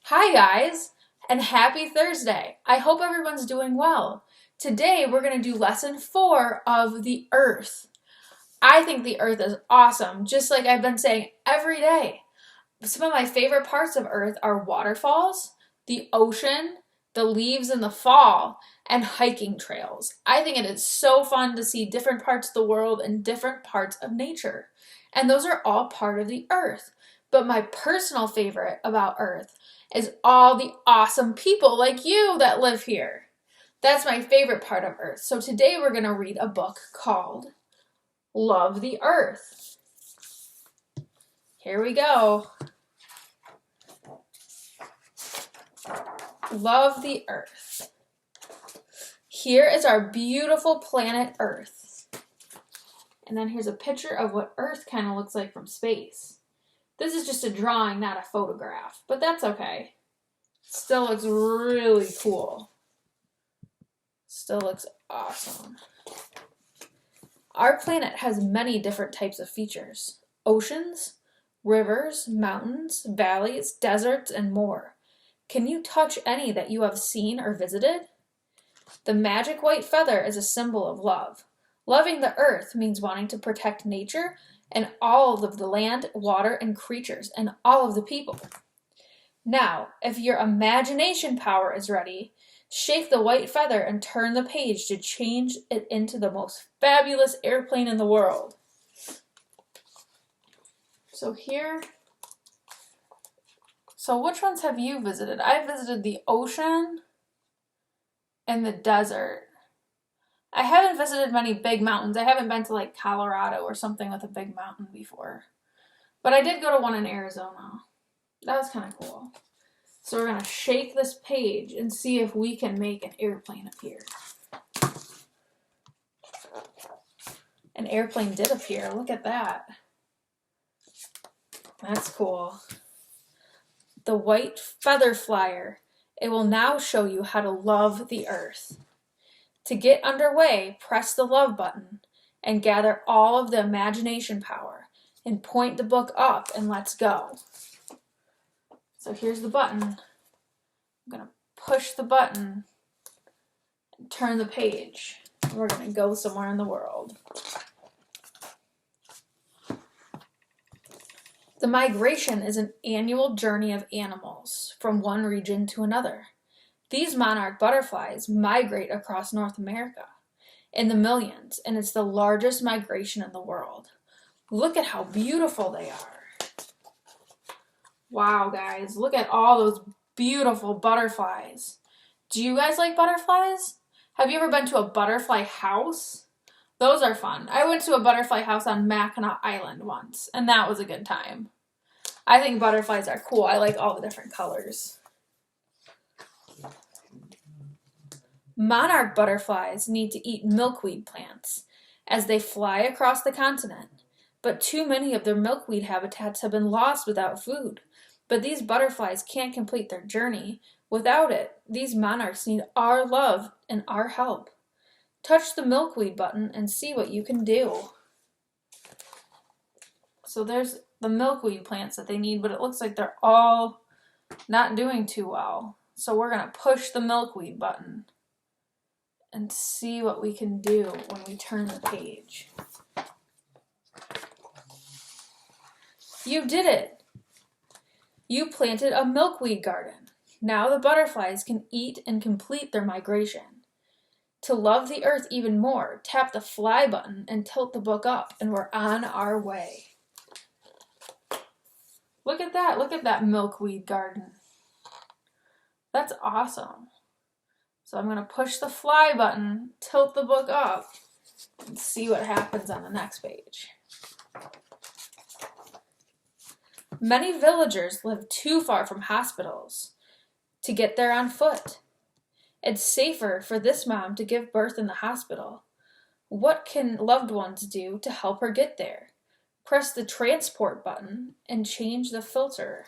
Hi guys, and happy Thursday. I hope everyone's doing well. Today we're going to do lesson 4 of the earth. I think the earth is awesome, just like I've been saying every day. Some of my favorite parts of earth are waterfalls, the ocean, the leaves in the fall, and hiking trails. I think it is so fun to see different parts of the world and different parts of nature. And those are all part of the earth. But my personal favorite about earth is all the awesome people like you that live here. That's my favorite part of earth. So today we're going to read a book called Love the Earth. Here we go. Love the Earth. Here is our beautiful planet Earth. And then here's a picture of what Earth kind of looks like from space. This is just a drawing, not a photograph, but that's okay. Still looks really cool. Still looks awesome. Our planet has many different types of features. Oceans, rivers, mountains, valleys, deserts, and more. Can you touch any that you have seen or visited? The magic white feather is a symbol of love. Loving the earth means wanting to protect nature and all of the land, water, and creatures, and all of the people. Now, if your imagination power is ready, shake the white feather and turn the page to change it into the most fabulous airplane in the world. So which ones have you visited? I visited the ocean and the desert. I haven't visited many big mountains. I haven't been to like Colorado or something with a big mountain before. But I did go to one in Arizona. That was kind of cool. So we're going to shake this page and see if we can make an airplane appear. An airplane did appear. Look at that. That's cool. The white feather flyer. It will now show you how to love the earth. To get underway, press the love button and gather all of the imagination power and point the book up and let's go. So here's the button. I'm going to push the button and turn the page. We're going to go somewhere in the world. The migration is an annual journey of animals from one region to another. These monarch butterflies migrate across North America in the millions, and it's the largest migration in the world. Look at how beautiful they are. Wow, guys, look at all those beautiful butterflies. Do you guys like butterflies? Have you ever been to a butterfly house? Those are fun. I went to a butterfly house on Mackinac Island once, and that was a good time. I think butterflies are cool. I like all the different colors. Monarch butterflies need to eat milkweed plants as they fly across the continent, but too many of their milkweed habitats have been lost without food. But these butterflies can't complete their journey without it. These monarchs need our love and our help. Touch the milkweed button and see what you can do. So there's the milkweed plants that they need, but it looks like they're all not doing too well. So we're going to push the milkweed button and see what we can do when we turn the page. You did it! You planted a milkweed garden. Now the butterflies can eat and complete their migration. To love the earth even more, tap the fly button and tilt the book up, and we're on our way. Look at that milkweed garden. That's awesome. So I'm going to push the fly button, tilt the book up, and see what happens on the next page. Many villagers live too far from hospitals to get there on foot. It's safer for this mom to give birth in the hospital. What can loved ones do to help her get there? Press the transport button and change the filter.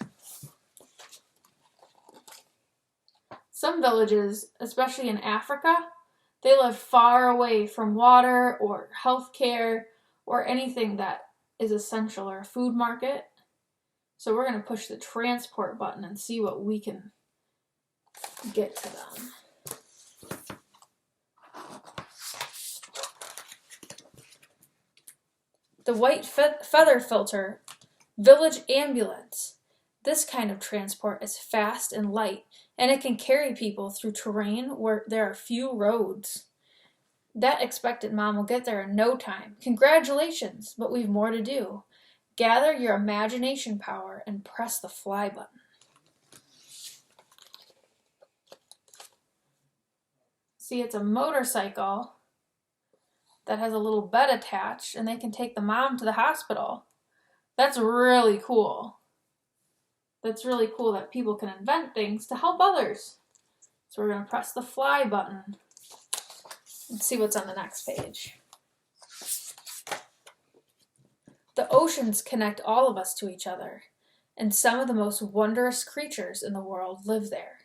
Some villages, especially in Africa, they live far away from water or health care or anything that is essential or a food market. So we're going to push the transport button and see what we can get to them. The white feather filter, village ambulance. This kind of transport is fast and light, and it can carry people through terrain where there are few roads. That expectant mom will get there in no time. Congratulations, but we've more to do. Gather your imagination power and press the fly button. See, it's a motorcycle that has a little bed attached, and they can take the mom to the hospital. That's really cool. That's really cool that people can invent things to help others. So we're going to press the fly button and see what's on the next page. The oceans connect all of us to each other, and some of the most wondrous creatures in the world live there.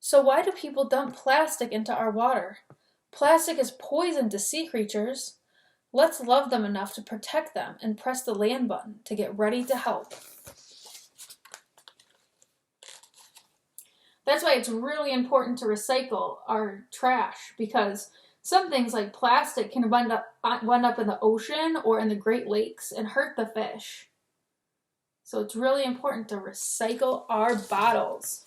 So why do people dump plastic into our water? Plastic is poison to sea creatures. Let's love them enough to protect them and press the land button to get ready to help. That's why it's really important to recycle our trash, because some things like plastic can wind up in the ocean or in the Great Lakes and hurt the fish. So it's really important to recycle our bottles.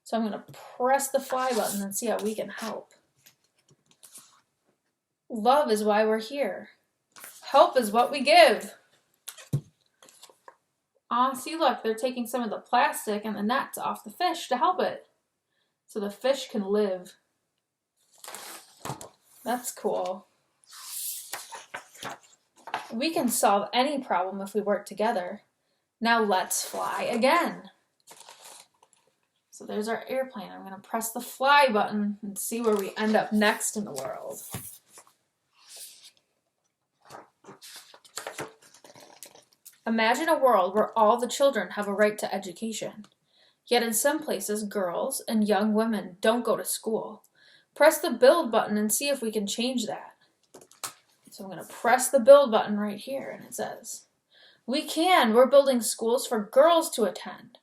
So I'm going to press the fly button and see how we can help. Love is why we're here. Help is what we give. See, look, they're taking some of the plastic and the nets off the fish to help it, so the fish can live. That's cool. We can solve any problem if we work together. Now let's fly again. So there's our airplane. I'm going to press the fly button and see where we end up next in the world. Imagine a world where all the children have a right to education. Yet in some places, girls and young women don't go to school. Press the build button and see if we can change that. So I'm going to press the build button right here, and it says, we can. We're building schools for girls to attend.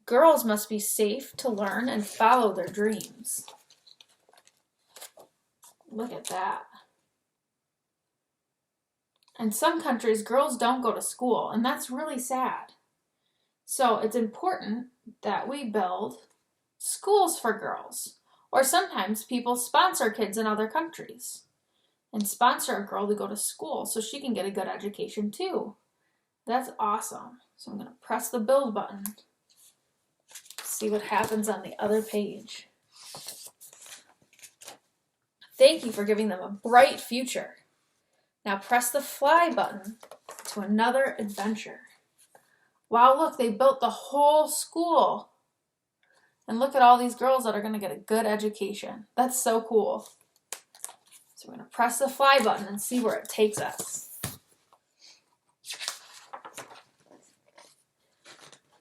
Girls must be safe to learn and follow their dreams. Look at that. In some countries, girls don't go to school, and that's really sad. So it's important that we build schools for girls. Or sometimes people sponsor kids in other countries and sponsor a girl to go to school so she can get a good education too. That's awesome. So I'm going to press the build button. See what happens on the other page. Thank you for giving them a bright future. Now press the fly button to another adventure. Wow, look, they built the whole school. And look at all these girls that are going to get a good education. That's so cool. So we're going to press the fly button and see where it takes us.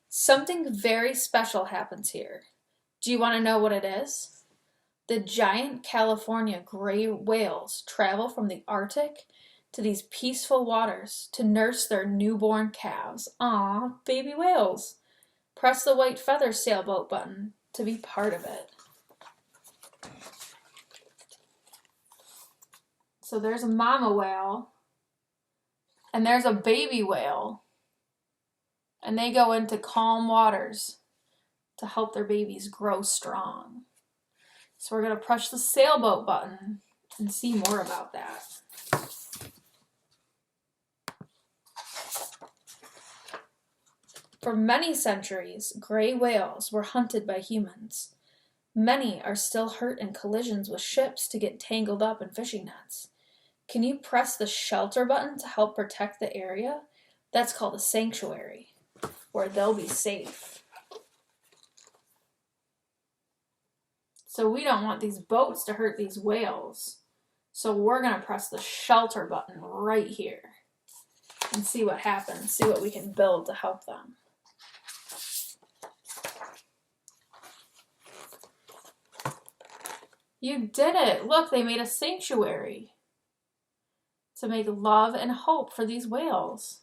Something very special happens here. Do you want to know what it is? The giant California gray whales travel from the Arctic to these peaceful waters to nurse their newborn calves. Aw, baby whales. Press the white feather sailboat button to be part of it. So there's a mama whale, and there's a baby whale, and they go into calm waters to help their babies grow strong. So we're going to press the sailboat button and see more about that. For many centuries, gray whales were hunted by humans. Many are still hurt in collisions with ships to get tangled up in fishing nets. Can you press the shelter button to help protect the area? That's called a sanctuary, where they'll be safe. So we don't want these boats to hurt these whales. So we're going to press the shelter button right here and see what happens, see what we can build to help them. You did it! Look, they made a sanctuary to make love and hope for these whales.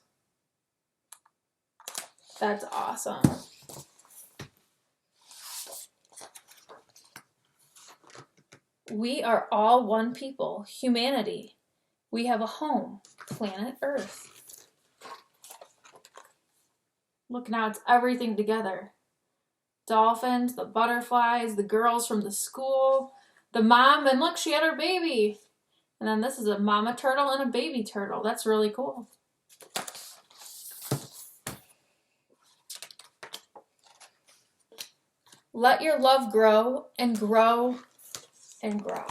That's awesome. We are all one people, humanity. We have a home, planet Earth. Look, now it's everything together. Dolphins, the butterflies, the girls from the school, the mom, and look, she had her baby. And then this is a mama turtle and a baby turtle. That's really cool. Let your love grow and grow and grow.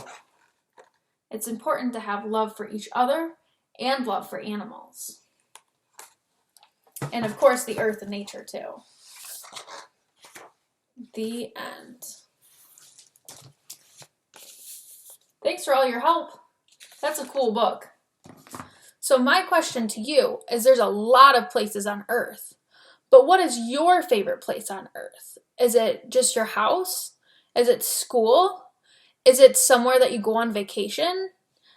It's important to have love for each other and love for animals. And of course, the earth and nature too. The end. Thanks for all your help. That's a cool book. So my question to you is, there's a lot of places on Earth, but what is your favorite place on Earth? Is it just your house? Is it school? Is it somewhere that you go on vacation?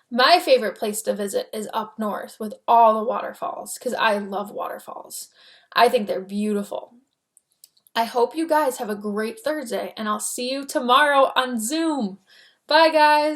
My favorite place to visit is up north with all the waterfalls, because I love waterfalls. I think they're beautiful. I hope you guys have a great Thursday, and I'll see you tomorrow on Zoom. Bye, guys.